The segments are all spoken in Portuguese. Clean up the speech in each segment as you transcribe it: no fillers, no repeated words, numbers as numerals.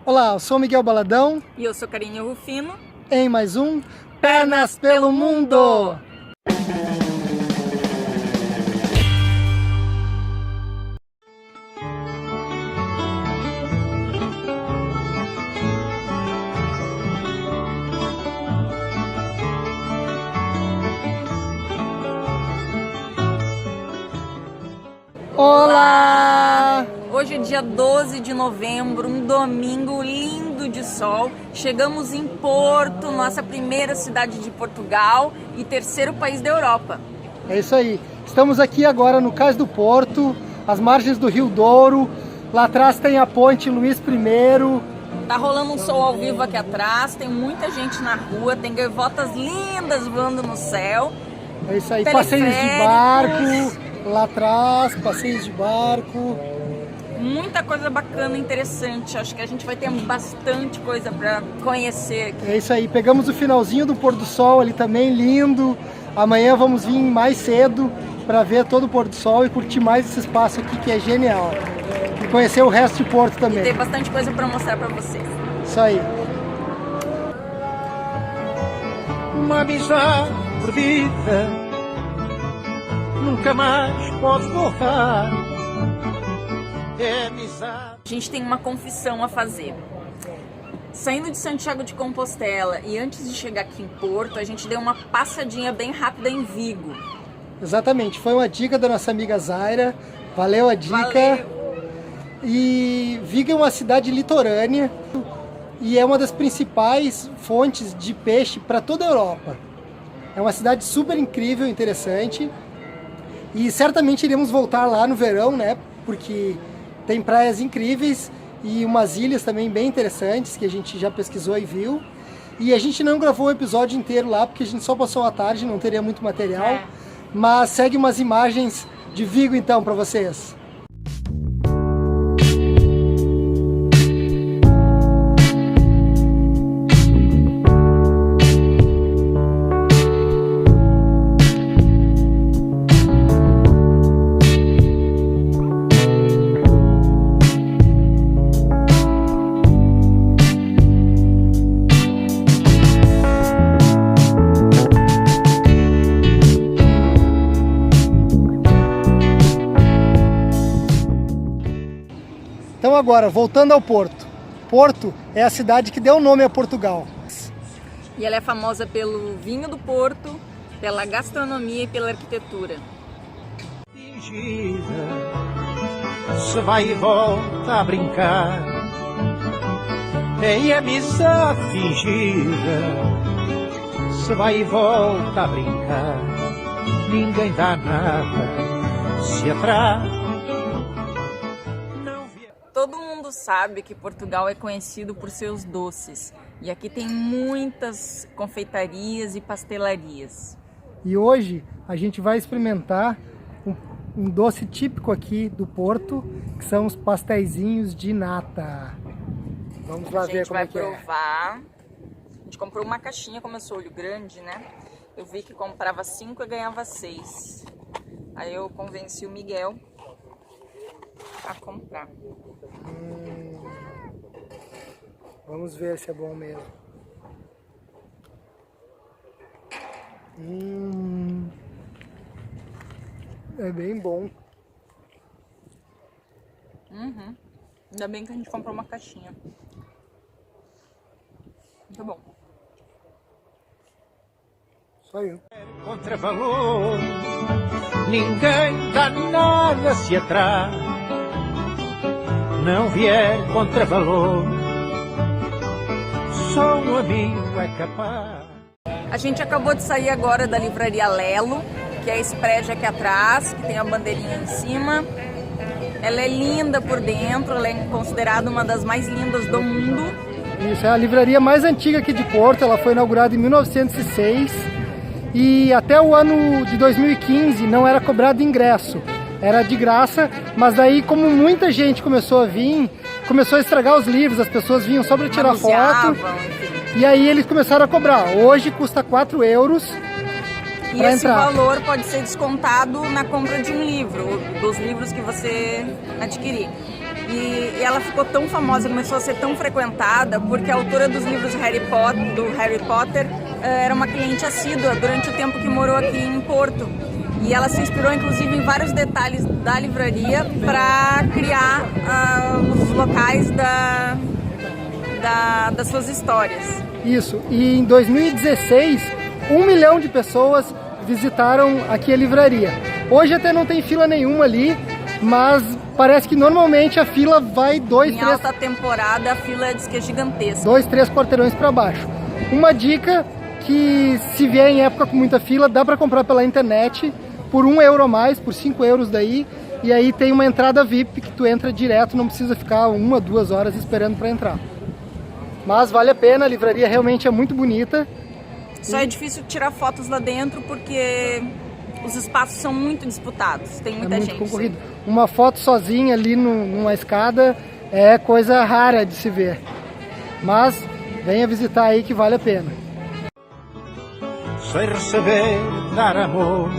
Olá, eu sou o Miguel Baladão. E eu sou Karine Rufino. Em mais um Pernas pelo Mundo! Olá! Hoje é dia 12 de novembro, um domingo lindo de sol. Chegamos em Porto, nossa primeira cidade de Portugal e terceiro país da Europa. É isso aí. Estamos aqui agora no Cais do Porto, às margens do Rio Douro. Lá atrás tem a ponte Luís I. Tá rolando um sol ao vivo aqui atrás, tem muita gente na rua, tem gaivotas lindas voando no céu. É isso aí, passeios de barco. Lá atrás, passeios de barco. Muita coisa bacana, interessante. Acho que a gente vai ter bastante coisa para conhecer aqui. É isso aí, pegamos o finalzinho do pôr do sol ali também, lindo. Amanhã vamos vir mais cedo para ver todo o pôr do sol e curtir mais esse espaço aqui que é genial. E conhecer o resto de Porto também. E tem bastante coisa para mostrar para vocês. Isso aí. Uma amizade perdida nunca mais pode voltar. É amizade. A gente tem uma confissão a fazer. Saindo de Santiago de Compostela e antes de chegar aqui em Porto, a gente deu uma passadinha bem rápida em Vigo. Exatamente, foi uma dica da nossa amiga Zaira. Valeu a dica. Valeu. E Vigo é uma cidade litorânea e é uma das principais fontes de peixe para toda a Europa. É uma cidade super incrível, interessante. E certamente iremos voltar lá no verão, né? Porque tem praias incríveis e umas ilhas também bem interessantes que a gente já pesquisou e viu. E a gente não gravou o episódio inteiro lá porque a gente só passou a tarde, não teria muito material. Mas segue umas imagens de Vigo então para vocês. Então agora, voltando ao Porto. Porto é a cidade que deu nome a Portugal. E ela é famosa pelo vinho do Porto, pela gastronomia e pela arquitetura. Fingida, se vai e volta a brincar. Em amizade fingida, se vai e volta a brincar. Ninguém dá nada, se atrás. Todo mundo sabe que Portugal é conhecido por seus doces. E aqui tem muitas confeitarias e pastelarias. E hoje a gente vai experimentar um doce típico aqui do Porto, que são os pasteizinhos de nata. Vamos lá ver como é que é. A gente vai provar. A gente comprou uma caixinha, como eu sou olho grande, né? Eu vi que comprava 5 e ganhava 6. Aí eu convenci o Miguel a comprar. Vamos ver se é bom mesmo. É bem bom. Ainda bem que a gente comprou uma caixinha. Muito bom. Isso aí. Contravalor, ninguém dá nada se atrás. Não vier contravalor, só um amigo é capaz. A gente acabou de sair agora da livraria Lelo, que é esse prédio aqui atrás, que tem a bandeirinha em cima. Ela é linda por dentro, ela é considerada uma das mais lindas do mundo. Isso, é a livraria mais antiga aqui de Porto, ela foi inaugurada em 1906 e até o ano de 2015 não era cobrado ingresso. Era de graça, mas daí como muita gente começou a vir, começou a estragar os livros, as pessoas vinham só para tirar foto, e aí eles começaram a cobrar. Hoje custa 4 euros E esse valor pode ser descontado na compra de um livro, dos livros que você adquirir. E ela ficou tão famosa, começou a ser tão frequentada, porque a autora dos livros do Harry Potter era uma cliente assídua durante o tempo que morou aqui em Porto. E ela se inspirou, inclusive, em vários detalhes da livraria para criar os locais das suas histórias. Isso, e em 2016, 1 milhão de pessoas visitaram aqui a livraria. Hoje até não tem fila nenhuma ali, mas parece que normalmente a fila vai Em alta temporada, a fila diz que é gigantesca. 2, 3 quarteirões para baixo. Uma dica que, se vier em época com muita fila, dá para comprar pela internet por €1 a mais, por 5 euros daí, e aí tem uma entrada VIP que tu entra direto, não precisa ficar 1, 2 horas esperando para entrar. Mas vale a pena, a livraria realmente é muito bonita. Só é difícil tirar fotos lá dentro porque os espaços são muito disputados, tem muita gente. Concorrido. Uma foto sozinha ali numa escada é coisa rara de se ver. Mas venha visitar aí que vale a pena. Sem receber, dar amor,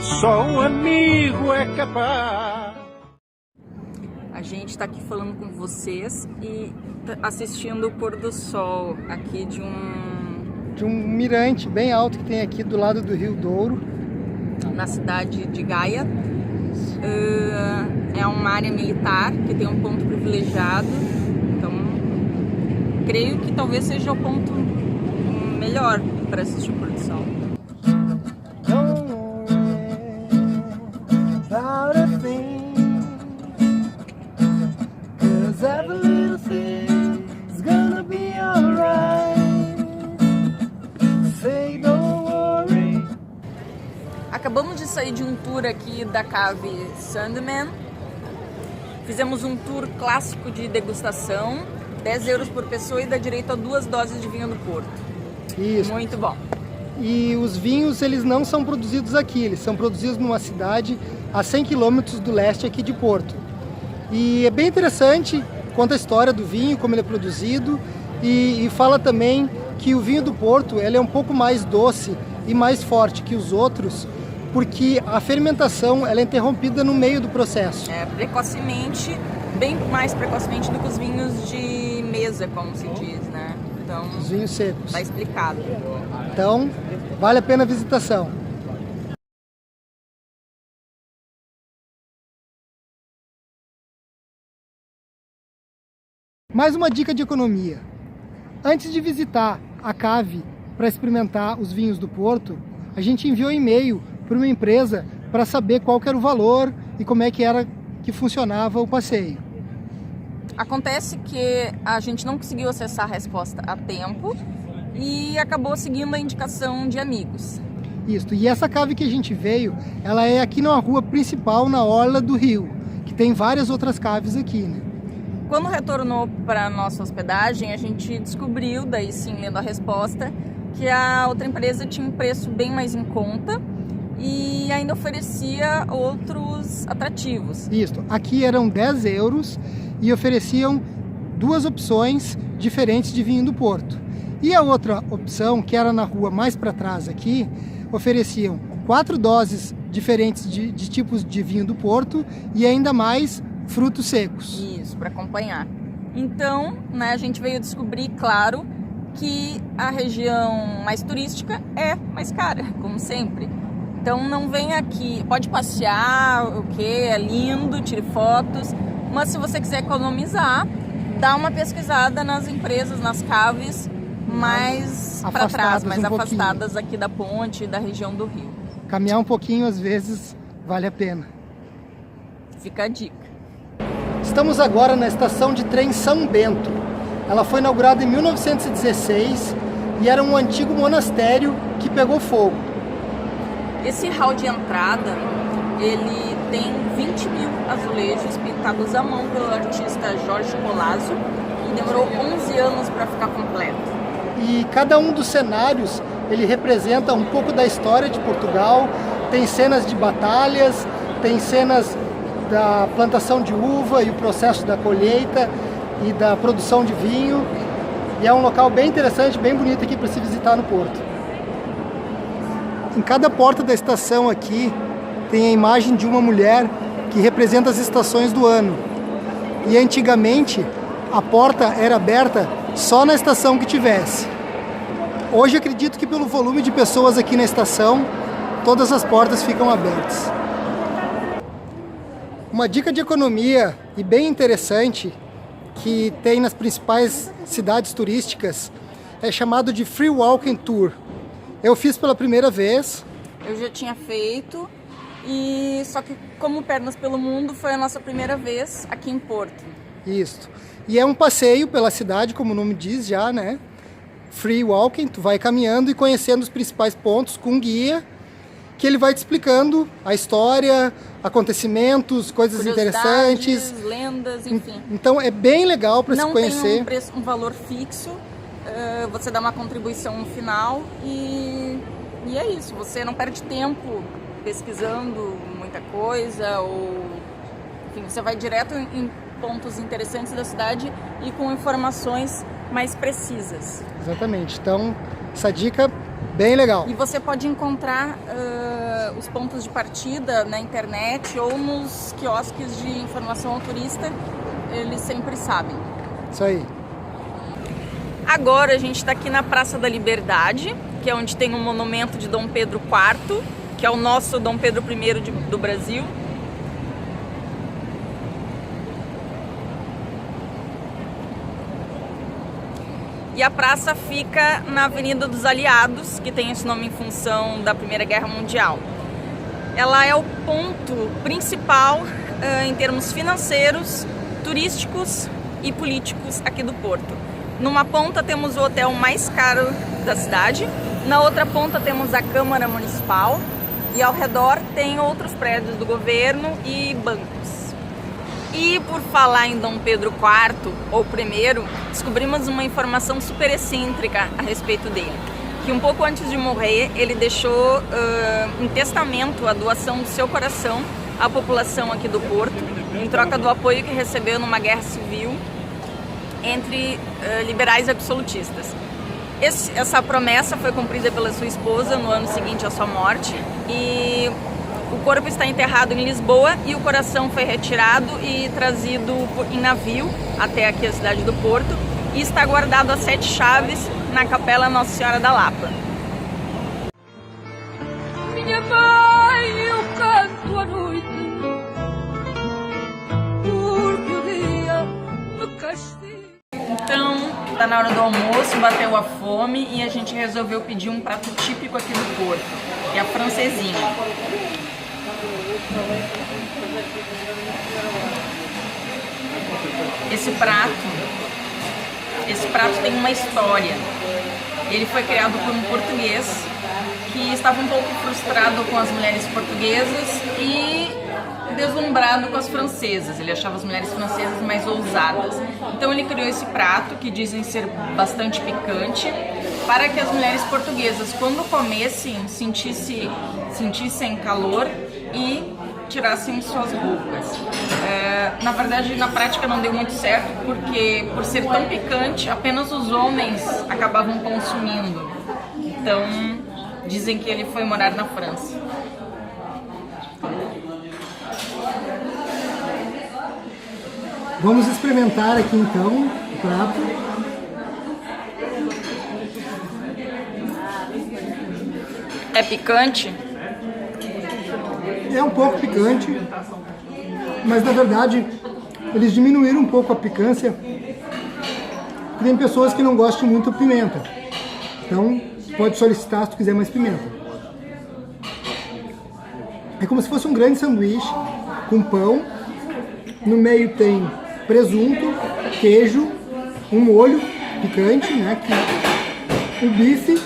só um amigo é capaz. A gente está aqui falando com vocês e assistindo o pôr do sol aqui de um mirante bem alto que tem aqui do lado do Rio Douro. Na cidade de Gaia. É uma área militar que tem um ponto privilegiado. Então, creio que talvez seja o ponto melhor para assistir o pôr do sol. Acabamos de sair de um tour aqui da Cave Sandman. Fizemos um tour clássico de degustação, 10 euros por pessoa e dá direito a 2 doses de vinho do Porto. Isso. Muito bom. E os vinhos, eles não são produzidos aqui, eles são produzidos numa cidade a 100 quilômetros do leste aqui de Porto. E é bem interessante, conta a história do vinho, como ele é produzido, e fala também que o vinho do Porto ele é um pouco mais doce e mais forte que os outros, porque a fermentação ela é interrompida no meio do processo. Precocemente, bem mais precocemente do que os vinhos de mesa, como se diz, né? Então, os vinhos secos. Está explicado. Então, vale a pena a visitação. Mais uma dica de economia. Antes de visitar a Cave para experimentar os vinhos do Porto, a gente enviou e-mail para uma empresa para saber qual que era o valor e como é que era que funcionava o passeio. Acontece que a gente não conseguiu acessar a resposta a tempo e acabou seguindo a indicação de amigos. Isso, e essa cave que a gente veio, ela é aqui na rua principal, na orla do rio, que tem várias outras caves aqui, né? Quando retornou para a nossa hospedagem, a gente descobriu, daí sim, lendo a resposta, que a outra empresa tinha um preço bem mais em conta e ainda oferecia outros atrativos. Isso, aqui eram 10 euros e ofereciam 2 opções diferentes de vinho do Porto. E a outra opção, que era na rua mais para trás aqui, ofereciam 4 doses diferentes de tipos de vinho do Porto e ainda mais frutos secos. Isso, para acompanhar. Então, né, a gente veio descobrir, claro, que a região mais turística é mais cara, como sempre. Então não vem aqui, pode passear, é lindo, tire fotos, mas se você quiser economizar, dá uma pesquisada nas empresas, nas caves mais para trás, mais afastadas aqui da ponte, da região do Rio. Caminhar um pouquinho, às vezes, vale a pena. Fica a dica. Estamos agora na estação de trem São Bento. Ela foi inaugurada em 1916 e era um antigo monastério que pegou fogo. Esse hall de entrada, ele tem 20 mil azulejos pintados à mão pelo artista Jorge Colasso e demorou 11 anos para ficar completo. E cada um dos cenários, ele representa um pouco da história de Portugal. Tem cenas de batalhas, tem cenas da plantação de uva e o processo da colheita e da produção de vinho. E é um local bem interessante, bem bonito aqui para se visitar no Porto. Em cada porta da estação aqui tem a imagem de uma mulher que representa as estações do ano. e antigamente a porta era aberta só na estação que tivesse. Hoje acredito que pelo volume de pessoas aqui na estação, todas as portas ficam abertas. Uma dica de economia e bem interessante que tem nas principais cidades turísticas é chamado de Free Walking Tour. Eu fiz pela primeira vez. Eu já tinha feito, e só que como Pernas pelo Mundo foi a nossa primeira vez aqui em Porto. Isso. E é um passeio pela cidade, como o nome diz já, né? Free Walking, tu vai caminhando e conhecendo os principais pontos com um guia, que ele vai te explicando a história, acontecimentos, coisas interessantes, lendas, enfim. Então é bem legal para se conhecer. Não tem um valor fixo, você dá uma contribuição no final e é isso. Você não perde tempo pesquisando muita coisa, ou enfim, você vai direto em pontos interessantes da cidade e com informações mais precisas. Exatamente. Então, essa dica bem legal. E você pode encontrar os pontos de partida na internet ou nos quiosques de informação ao turista, eles sempre sabem. Isso aí. Agora a gente está aqui na Praça da Liberdade, que é onde tem um monumento de Dom Pedro IV, que é o nosso Dom Pedro I do Brasil. E a praça fica na Avenida dos Aliados, que tem esse nome em função da Primeira Guerra Mundial. Ela é o ponto principal em termos financeiros, turísticos e políticos aqui do Porto. Numa ponta temos o hotel mais caro da cidade, na outra ponta temos a Câmara Municipal e ao redor tem outros prédios do governo e bancos. E por falar em Dom Pedro IV, ou I, descobrimos uma informação super excêntrica a respeito dele. Que um pouco antes de morrer, ele deixou em testamento a doação do seu coração à população aqui do Porto, em troca do apoio que recebeu numa guerra civil entre liberais e absolutistas. Essa promessa foi cumprida pela sua esposa no ano seguinte à sua morte, e o corpo está enterrado em Lisboa e o coração foi retirado e trazido em navio até aqui a cidade do Porto e está guardado a 7 chaves na Capela Nossa Senhora da Lapa. Minha mãe, eu canto à noite, porque o dia me castiga. Então, tá na hora do almoço, bateu a fome e a gente resolveu pedir um prato típico aqui do Porto, que é a francesinha. Esse prato tem uma história. Ele foi criado por um português que estava um pouco frustrado com as mulheres portuguesas e deslumbrado com as francesas. Ele achava as mulheres francesas mais ousadas. Então ele criou esse prato, que dizem ser bastante picante, para que as mulheres portuguesas, quando comessem, sentissem calor e tirassem suas roupas. Na verdade, na prática não deu muito certo, porque por ser tão picante, apenas os homens acabavam consumindo. Então, dizem que ele foi morar na França. Vamos experimentar aqui então o prato. É picante? É um pouco picante, mas na verdade eles diminuíram um pouco a picância. Tem pessoas que não gostam muito de pimenta, então pode solicitar se tu quiser mais pimenta. É como se fosse um grande sanduíche com pão, no meio tem presunto, queijo, um molho picante, né, o bife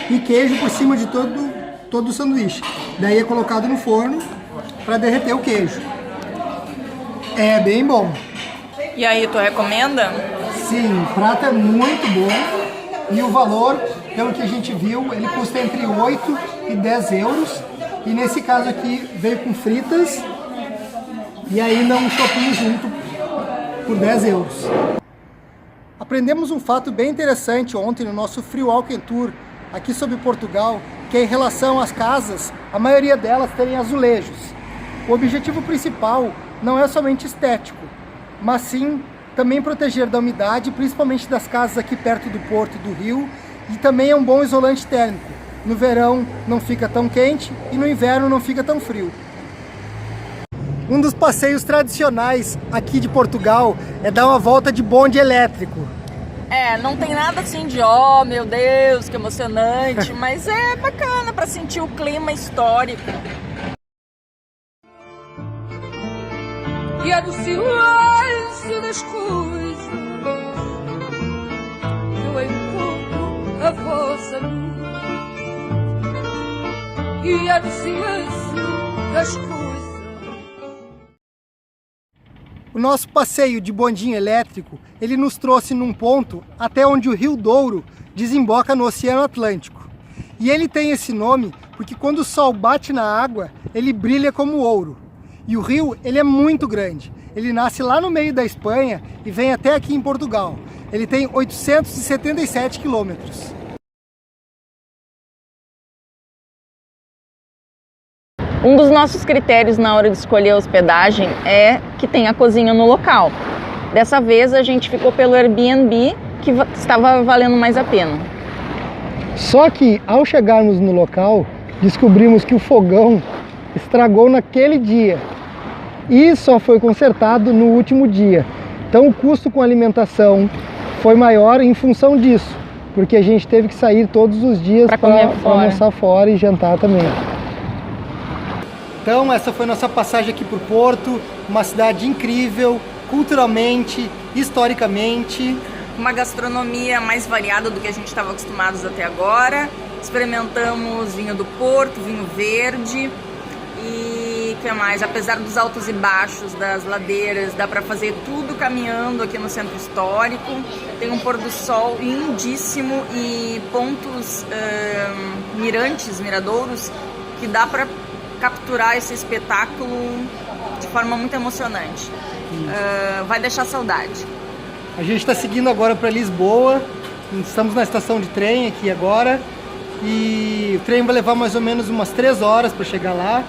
e queijo por cima de todo o sanduíche. Daí é colocado no forno para derreter o queijo. É bem bom. E aí, tu recomenda? Sim, o prato é muito bom e o valor, pelo que a gente viu, ele custa entre 8 e 10 euros. E nesse caso aqui veio com fritas e ainda um shopping junto por 10 euros. Aprendemos um fato bem interessante ontem no nosso Free Walking Tour aqui sobre Portugal, que é em relação às casas, a maioria delas tem azulejos. O objetivo principal não é somente estético, mas sim também proteger da umidade, principalmente das casas aqui perto do porto e do rio, e também é um bom isolante térmico. No verão não fica tão quente e no inverno não fica tão frio. Um dos passeios tradicionais aqui de Portugal é dar uma volta de bonde elétrico. Não tem nada assim de, oh meu Deus, que emocionante, mas é bacana para sentir o clima histórico. E é no silêncio das coisas que eu encontro a vossa luz. E é no silêncio das coisas. O nosso passeio de bondinho elétrico, ele nos trouxe num ponto até onde o Rio Douro desemboca no Oceano Atlântico. E ele tem esse nome porque quando o sol bate na água, ele brilha como ouro. E o rio, ele é muito grande. Ele nasce lá no meio da Espanha e vem até aqui em Portugal. Ele tem 877 quilômetros. Um dos nossos critérios na hora de escolher a hospedagem é que tenha cozinha no local. Dessa vez a gente ficou pelo Airbnb, que estava valendo mais a pena. Só que ao chegarmos no local, descobrimos que o fogão estragou naquele dia e só foi consertado no último dia. Então o custo com alimentação foi maior em função disso, porque a gente teve que sair todos os dias para almoçar fora e jantar também. Então essa foi nossa passagem aqui por Porto, uma cidade incrível, culturalmente, historicamente. Uma gastronomia mais variada do que a gente estava acostumados até agora. Experimentamos vinho do Porto, vinho verde e o que mais? Apesar dos altos e baixos, das ladeiras, dá para fazer tudo caminhando aqui no centro histórico. Tem um pôr do sol lindíssimo e pontos mirantes, miradouros, que dá para capturar esse espetáculo de forma muito emocionante. Vai deixar saudade. A gente está seguindo agora para Lisboa, estamos na estação de trem aqui agora e o trem vai levar mais ou menos umas 3 horas para chegar lá.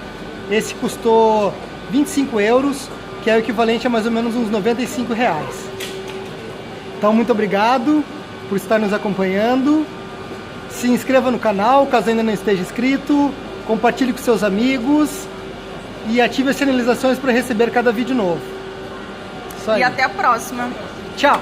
Esse custou 25 euros, que é o equivalente a mais ou menos uns 95 reais. Então muito obrigado por estar nos acompanhando. Se inscreva no canal caso ainda não esteja inscrito. Compartilhe com seus amigos e ative as sinalizações para receber cada vídeo novo. E até a próxima. Tchau!